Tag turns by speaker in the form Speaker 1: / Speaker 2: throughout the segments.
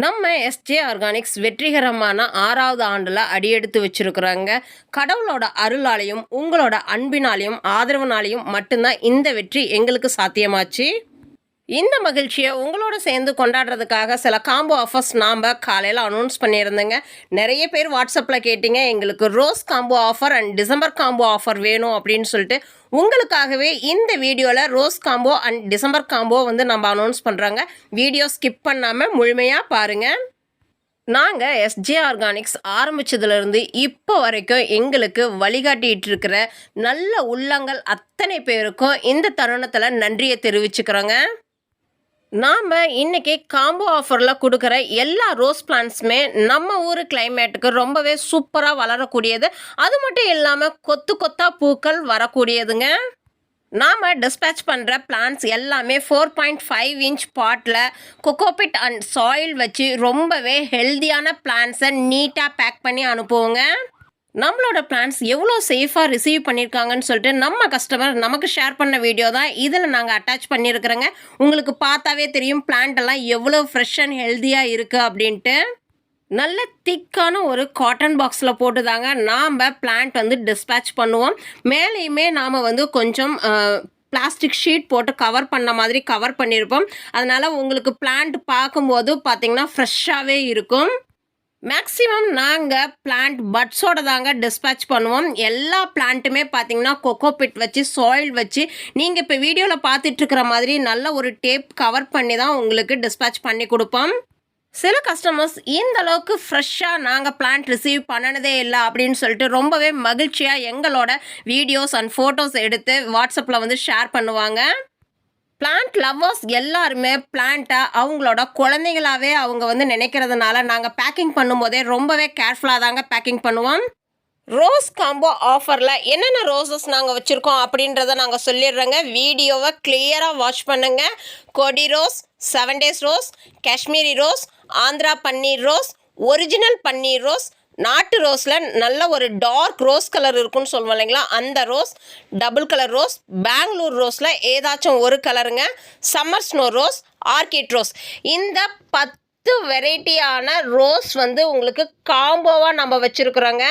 Speaker 1: நம்ம SJ organics வெற்றிகரமான 6வது ஆண்டுல அடியெடுத்து வச்சிருக்கிறோங்க. கடவுளோட அருளாலையும், உங்களோட அன்பினாலையும், ஆதரவுனாலையும் மட்டும்தான் இந்த வெற்றி எங்களுக்கு சாத்தியமாச்சு. இந்த மகிழ்ச்சிய உங்களோட சேர்ந்து கொண்டாடுறதுக்காக சில காம்போ ஆஃபர்ஸ் நாம காலையில அனௌன்ஸ் பண்ணியிருந்தேங்க. நெறைய பேர் WhatsAppல கேட்டீங்க, எங்களுக்கு rose combo offer and December combo offer வேணும் அப்படின்னு சொல்லிட்டு. உங்களுக்காகவே இந்த வீடியோல rose combo and December combo வந்து நம்ம அனௌன்ஸ் பண்றோங்க. வீடியோ ஸ்கிப் பண்ணாம முழுமையா பாருங்க. நாங்க எஸ்ஜே ஆர்கானிக்ஸ் ஆரம்பிச்சதுலேருந்து இப்போ வரைக்கும் எங்களுக்கு வழிகாட்டிட்டு இருக்கிற நல்ல உள்ளங்கள் அத்தனை பேருக்கும் இந்த தருணத்தில் நன்றியை தெரிவிச்சுக்கிறோங்க. நாம் இன்னைக்கு காம்போ ஆஃபரில் கொடுக்குற எல்லா ரோஸ் பிளான்ட்ஸுமே நம்ம ஊர் கிளைமேட்டுக்கு ரொம்பவே சூப்பராக வளரக்கூடியது. அது மட்டும் இல்லாமல் கொத்து கொத்தா பூக்கள் வரக்கூடியதுங்க. நாம் டிஸ்பேச் பண்ணுற பிளான்ட்ஸ் எல்லாமே 4.5 inch bottle cocopeat and soil வச்சு ரொம்பவே ஹெல்த்தியான பிளான்ட்ஸை நீட்டாக பேக் பண்ணி அனுப்புவோங்க. நம்மளோட பிளான்ஸ் எவ்வளோ சேஃபாக ரிசீவ் பண்ணியிருக்காங்கன்னு சொல்லிட்டு நம்ம கஸ்டமர் நமக்கு ஷேர் பண்ண வீடியோ தான் இதில் நாங்கள் அட்டாச் பண்ணியிருக்கிறோங்க. உங்களுக்கு பார்த்தாவே தெரியும் பிளான்ட் எல்லாம் எவ்வளோ ஃப்ரெஷ் அண்ட் ஹெல்த்தியாக இருக்குது அப்படின்ட்டு. நல்ல திக்கான ஒரு காட்டன் பாக்ஸில் போட்டு தாங்க நாம் பிளான்ட் வந்து டிஸ்பேச் பண்ணுவோம். மேலேயுமே நாம் வந்து கொஞ்சம் பிளாஸ்டிக் ஷீட் போட்டு கவர் பண்ண மாதிரி கவர் பண்ணியிருப்போம். அதனால் உங்களுக்கு பிளான்ட் பார்க்கும்போது பார்த்திங்கன்னா ஃப்ரெஷ்ஷாகவே இருக்கும். மேக்ஸிமம் நாங்கள் பிளான்ட் பட்ஸோட தாங்க டிஸ்பேச் பண்ணுவோம். எல்லா பிளான்ட்டுமே பார்த்தீங்கன்னா கொக்கோபிட் வச்சு சாயில் வச்சு நீங்கள் இப்போ வீடியோவில் பார்த்துட்ருக்கிற மாதிரி நல்ல ஒரு டேப் கவர் பண்ணி தான் உங்களுக்கு டிஸ்பேச் பண்ணி கொடுப்போம். சில கஸ்டமர்ஸ் இந்த அளவுக்கு ஃப்ரெஷ்ஷாக நாங்கள் பிளான்ட் ரிசீவ் பண்ணினதே இல்லை அப்படின்னு சொல்லிட்டு ரொம்பவே மகிழ்ச்சியாக எங்களோட வீடியோஸ் அண்ட் ஃபோட்டோஸ் எடுத்து வாட்ஸ்அப்பில் வந்து ஷேர் பண்ணுவாங்க. பிளான்ட் லவ்வர்ஸ் எல்லாருமே பிளான்ட்டை அவங்களோட குழந்தைங்களாகவே அவங்க வந்து நினைக்கிறதுனால நாங்கள் பேக்கிங் பண்ணும்போதே ரொம்பவே கேர்ஃபுல்லாக தாங்க பேக்கிங் பண்ணுவோம். ரோஸ் காம்போ ஆஃபரில் என்னென்ன ரோசஸ் நாங்கள் வச்சுருக்கோம் அப்படின்றத நாங்கள் சொல்லிடுறோங்க. வீடியோவை கிளியராக வாட்ச் பண்ணுங்கள். கொடி rose, 7 days rose, Kashmiri rose, Andhra பன்னீர் ரோஸ், ஒரிஜினல் பன்னீர் ரோஸ், நாட்டு ரோஸில் நல்ல ஒரு டார்க் ரோஸ் கலர் இருக்குன்னு சொல்லுவோம் இல்லைங்களா, அந்த rose, double colour rose, Bangalore ரோஸில் ஏதாச்சும் ஒரு கலருங்க, summer snow rose, orchid rose. இந்த 10 வெரைட்டியான ரோஸ் வந்து உங்களுக்கு காம்போவாக நம்ம வச்சுருக்குறோங்க.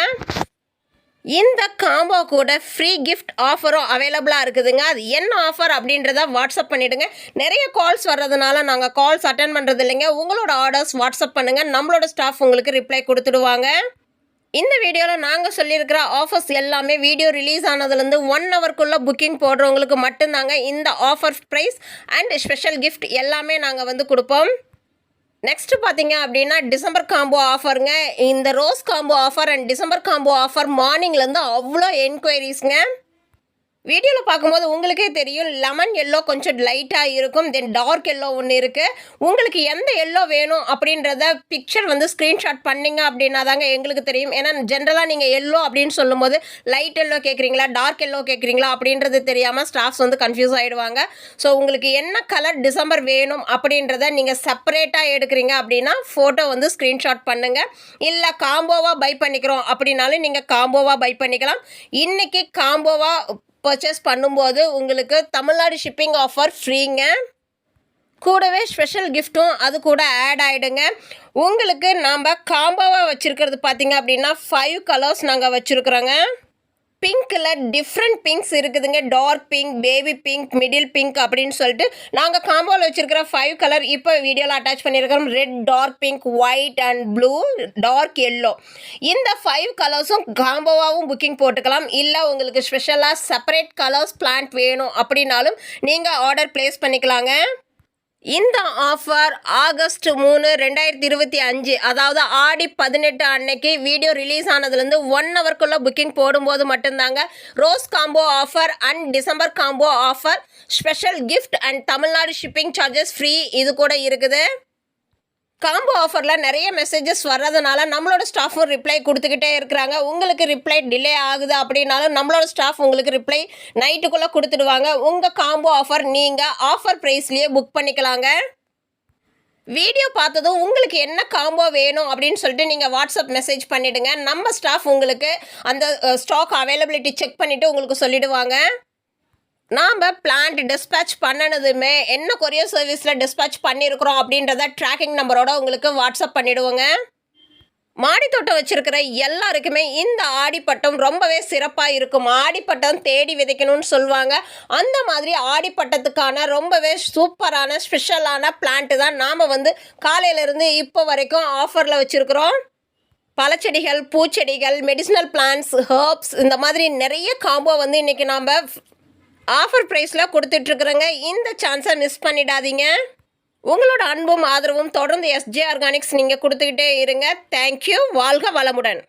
Speaker 1: இந்த காம்போ கூட ஃப்ரீ கிஃப்ட் ஆஃபரும் அவைலபிளாக இருக்குதுங்க. அது என்ன ஆஃபர் அப்படின்றத வாட்ஸ்அப் பண்ணிவிடுங்க. நிறைய கால்ஸ் வர்றதுனால நாங்கள் கால்ஸ் அட்டன் பண்ணுறது இல்லைங்க. உங்களோட ஆர்டர்ஸ் வாட்ஸ்அப் பண்ணுங்கள், நம்மளோட ஸ்டாஃப் உங்களுக்கு ரிப்ளை கொடுத்துடுவாங்க. இந்த வீடியோவில் நாங்கள் சொல்லியிருக்கிற ஆஃபர்ஸ் எல்லாமே வீடியோ ரிலீஸ் ஆனதுலேருந்து 1 ஹவர்க்குள்ளே புக்கிங் போடுறவங்களுக்கு மட்டும்தாங்க இந்த offer price and special gift எல்லாமே நாங்கள் வந்து கொடுப்போம். நெக்ஸ்ட்டு பார்த்தீங்க அப்படின்னா டிசம்பர் காம்போ ஆஃபருங்க. இந்த rose combo offer and December combo offer மார்னிங்லேருந்து அவ்வளோ என்கொயரிஸ்ங்க. வீடியோவில் பார்க்கும்போது உங்களுக்கே தெரியும், லெமன் எல்லோ கொஞ்சம் லைட்டாக இருக்கும், தென் டார்க் எல்லோ ஒன்று இருக்குது. உங்களுக்கு எந்த எல்லோ வேணும் அப்படின்றத பிக்சர் வந்து ஸ்க்ரீன்ஷாட் பண்ணிங்க அப்படின்னா தாங்க எங்களுக்கு தெரியும். ஏன்னா ஜென்ரலாக நீங்கள் எல்லோ அப்படின்னு சொல்லும்போது லைட் எல்லோ கேட்குறீங்களா, டார்க் எல்லோ கேட்குறீங்களா அப்படின்றது தெரியாமல் ஸ்டாஃப்ஸ் வந்து கன்ஃபியூஸ் ஆகிடுவாங்க. ஸோ உங்களுக்கு என்ன கலர் டிசம்பர் வேணும் அப்படின்றத நீங்கள் செப்பரேட்டாக எடுக்கிறீங்க அப்படின்னா ஃபோட்டோ வந்து ஸ்க்ரீன்ஷாட் பண்ணுங்கள். இல்லை காம்போவாக பை பண்ணிக்கிறோம் அப்படின்னாலும் நீங்கள் காம்போவாக பை பண்ணிக்கலாம். இன்றைக்கி காம்போவாக பர்ச்சேஸ் பண்ணும்போது உங்களுக்கு தமிழ்நாடு ஷிப்பிங் ஆஃபர் ஃப்ரீங்க. கூடவே ஸ்பெஷல் கிஃப்ட்டும் அது கூட ஆட் ஆகிடுங்க. உங்களுக்கு நாம் காம்போவாக வச்சுருக்கிறது பார்த்திங்க அப்படின்னா 5 கலர்ஸ் நாங்கள் வச்சுருக்குறோங்க. பிங்க்கில் டிஃப்ரெண்ட் பிங்க்ஸ் இருக்குதுங்க. Dark pink, baby pink, middle pink அப்படின்னு சொல்லிட்டு நாங்கள் காம்போவில் வச்சுருக்கிற 5 கலர் இப்போ வீடியோவில் அட்டாச் பண்ணியிருக்கிறோம். Red, dark pink, white and blue, dark yellow. இந்த 5 கலர்ஸும் காம்போவாகவும் புக்கிங் போட்டுக்கலாம். இல்லை உங்களுக்கு ஸ்பெஷலாக செப்பரேட் கலர்ஸ் பிளான்ட் வேணும் அப்படின்னாலும் நீங்கள் ஆர்டர் ப்ளேஸ் பண்ணிக்கலாங்க. இந்த ஆஃபர் ஆகஸ்ட் 3, 2025 அதாவது ஆடி 18 அன்னைக்கு வீடியோ ரிலீஸ் ஆனதுலேருந்து 1 ஹவர்க்குள்ளே புக்கிங் போடும்போது மட்டும்தாங்க rose combo offer and December combo offer, special gift and Tamil Nadu shipping charges free இது கூட இருக்குது. காம்போ ஆஃபரில் நிறைய மெசேஜஸ் வர்றதுனால நம்மளோட ஸ்டாஃபும் ரிப்ளை கொடுத்துக்கிட்டே இருக்கிறாங்க. உங்களுக்கு ரிப்ளை டிலே ஆகுது அப்படின்னாலும் நம்மளோட ஸ்டாஃப் உங்களுக்கு ரிப்ளை நைட்டுக்குள்ளே கொடுத்துடுவாங்க. உங்கள் காம்போ ஆஃபர் நீங்கள் ஆஃபர் ப்ரைஸ்லேயே புக் பண்ணிக்கலாங்க. வீடியோ பார்த்ததும் உங்களுக்கு என்ன காம்போ வேணும் அப்படின்னு சொல்லிட்டு நீங்கள் வாட்ஸ்அப் மெசேஜ் பண்ணிவிடுங்க. நம்ம ஸ்டாஃப் உங்களுக்கு அந்த ஸ்டாக் அவைலபிலிட்டி செக் பண்ணிவிட்டு உங்களுக்கு சொல்லிவிடுவாங்க. நாம் பிளான்ட் டிஸ்பேட்ச் பண்ணனதுமே என்ன கொரியர் சர்வீஸில் டிஸ்பேட்ச் பண்ணியிருக்கிறோம் அப்படின்றத ட்ராக்கிங் நம்பரோட உங்களுக்கு வாட்ஸ்அப் பண்ணிவிடுவோங்க. மாடித்தோட்டம் வச்சிருக்கிற எல்லாருக்குமே இந்த ஆடிப்பட்டம் ரொம்பவே சிறப்பாக இருக்கும். ஆடிப்பட்டம் தேடி விதைக்கணும்னு சொல்லுவாங்க. அந்த மாதிரி ஆடிப்பட்டத்துக்கான ரொம்பவே சூப்பரான ஸ்பெஷலான பிளான்ட்டு தான் நாம் காலையிலேருந்து இப்போ வரைக்கும் ஆஃபரில் வச்சுருக்குறோம். பழச்செடிகள், பூச்செடிகள், மெடிசினல் பிளான்ட்ஸ், ஹர்ப்ஸ் இந்த மாதிரி நிறைய காம்போ இன்றைக்கி நாம் ஆஃபர் ப்ரைஸில் கொடுத்துட்ருக்குறோங்க. இந்த சான்ஸை மிஸ் பண்ணிடாதீங்க. உங்களோட அன்பும் ஆதரவும் தொடர்ந்து எஸ்ஜே ஆர்கானிக்ஸ் நீங்கள் கொடுத்துக்கிட்டே இருங்க. தேங்க்யூ. வாழ்க வளமுடன்.